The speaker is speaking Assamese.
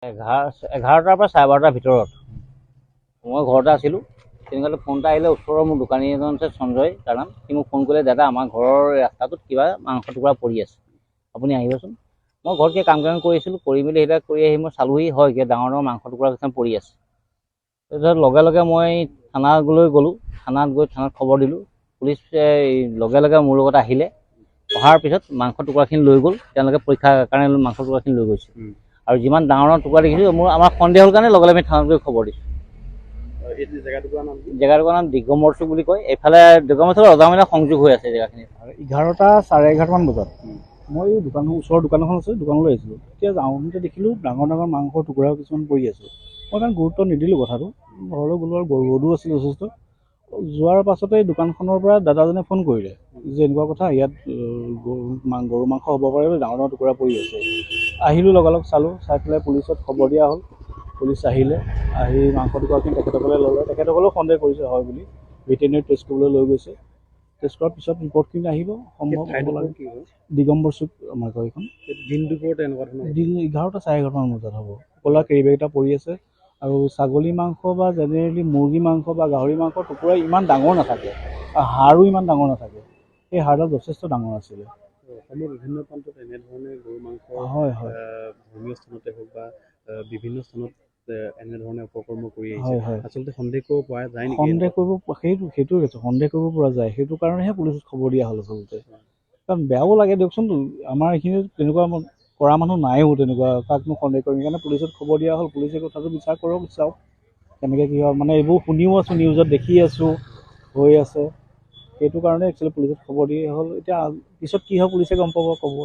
11টাৰ পৰা 12:30টাৰ ভিতৰত মই ঘৰতে আছিলোঁ। তেনেকুৱাতে ফোন এটা আহিলে, ওচৰৰ মোৰ দোকানী এজন আছে সঞ্জয় তাৰ নাম, সি মোক ফোন কৰিলে, দাদা আমাৰ ঘৰৰ ৰাস্তাটোত কিবা মাংস টুকুৰা পৰি আছে, আপুনি আহিবচোন। মই ঘৰত কিবা কাম কৰি আছিলোঁ, কৰি মেলি সেইবিলাক কৰি আহি মই চালোহি, হয় কিবা ডাঙৰ ডাঙৰ মাংস টুকুৰা কিছুমান পৰি আছে। তাৰপিছত লগে লগে মই থানালৈ গ'লোঁ, থানাত গৈ থানাত খবৰ দিলোঁ। পুলিচে লগে লগে মোৰ লগত আহিলে, অহাৰ পিছত মাংস টুকুৰাখিনি লৈ গ'ল, তেওঁলোকে পৰীক্ষাৰ কাৰণে মাংস টুকুৰাখিনি লৈ গৈছে। আৰু যিমান ডাঙৰ ডাঙৰ টুকুৰা দেখিছোঁ, আমাৰ সন্দেহ হ'ল কাৰণে লগে লগে আমি থানাত গৈ খবৰ দিছোঁ। জেগাটুকুৰাৰ নাম দিগম্বৰ চুক বুলি কয়। এইফালে দিগম্বৰ চুক ৰজামনা সংযোগ হৈ আছে জেগাখিনি। 11টা 11:30মান বজাত মই ওচৰৰ দোকান এখন আছে, দোকানলৈ আহিছিলোঁ। তেতিয়া যাওঁতে দেখিলোঁ ডাঙৰ ডাঙৰ মাংসৰ টুকুৰা কিছুমান পৰি আছে। মই ইমান গুৰুত্ব নিদিলোঁ কথাটো, ঘৰলৈ গ'লোঁ আৰু ৰ'দো আছিল যথেষ্ট। যোৱাৰ পাছতে দোকানখনৰ পৰা দাদাজনে ফোন কৰিলে যে এনেকুৱা কথা, ইয়াত গৰু মাংস হ'ব পাৰে, ডাঙৰ ডাঙৰ টুকুৰা পৰি আছে। আহিলোঁ, লগালগ চালোঁ, চাই পেলাই পুলিচত খবৰ দিয়া হ'ল। পুলিচ আহিলে, আহি মাংস টুকুৰাখিনি তেখেতসকলে ল'লে। তেখেতসকলেও সন্দেহ কৰিছে হয় বুলি, ভেটেৰিনেৰী টেষ্ট কৰিবলৈ লৈ গৈছে। টেষ্ট কৰাৰ পিছত ৰিপৰ্টখিনি আহিব। সম্ভৱ দিগম্বৰ চুক আমাৰ গাড়ীখন। দিন দুপৰত এনেকুৱা ধৰণৰ 11টা 11:30মান বজাত হ'ব। ক'লা কেৰিবেগ এটা পৰি আছে। আৰু ছাগলী মাংস বা জেনেৰেলি মুৰ্গী মাংস বা গাহৰি মাংসৰ টুকুৰা ইমান ডাঙৰ নাথাকে, আৰু হাড়ো ইমান ডাঙৰ নাথাকে। সেই হাড়ডাল যথেষ্ট ডাঙৰ আছিলে। অসমৰ বিভিন্ন প্ৰান্তত এনেধৰণে গৰু মাংস হয় ধৰ্মীয় স্থানতে হওক বা বিভিন্ন স্থানত এনেধৰণে অপকৰ্ম কৰি আহিছে। হয় হয় আচলতে সন্দেহ কৰিব পৰা যায় নেকি? সন্দেহ কৰিব, সন্দেহ কৰিব পৰা যায়। সেইটো কাৰণেহে পুলিচত খবৰ দিয়া হ'ল আচলতে। কাৰণ বেয়াও লাগে দিয়কচোন, আমাৰ এইখিনি তেনেকুৱা কৰা মানুহ নাইও, তেনেকুৱা কাকনো সন্দেহ কৰিম। সেইকাৰণে পুলিচত খবৰ দিয়া হ'ল। পুলিচে কথাটো বিচাৰ কৰক, চাওক কেনেকৈ কি হয়। মানে এইবোৰ শুনিও আছোঁ, নিউজত দেখি আছোঁ হৈ আছে। সেইটো কাৰণে একচুৱেলি পুলিচত খবৰ দিয়া হ'ল। এতিয়া পিছত কি হয় পুলিচে গম পাব, ক'ব।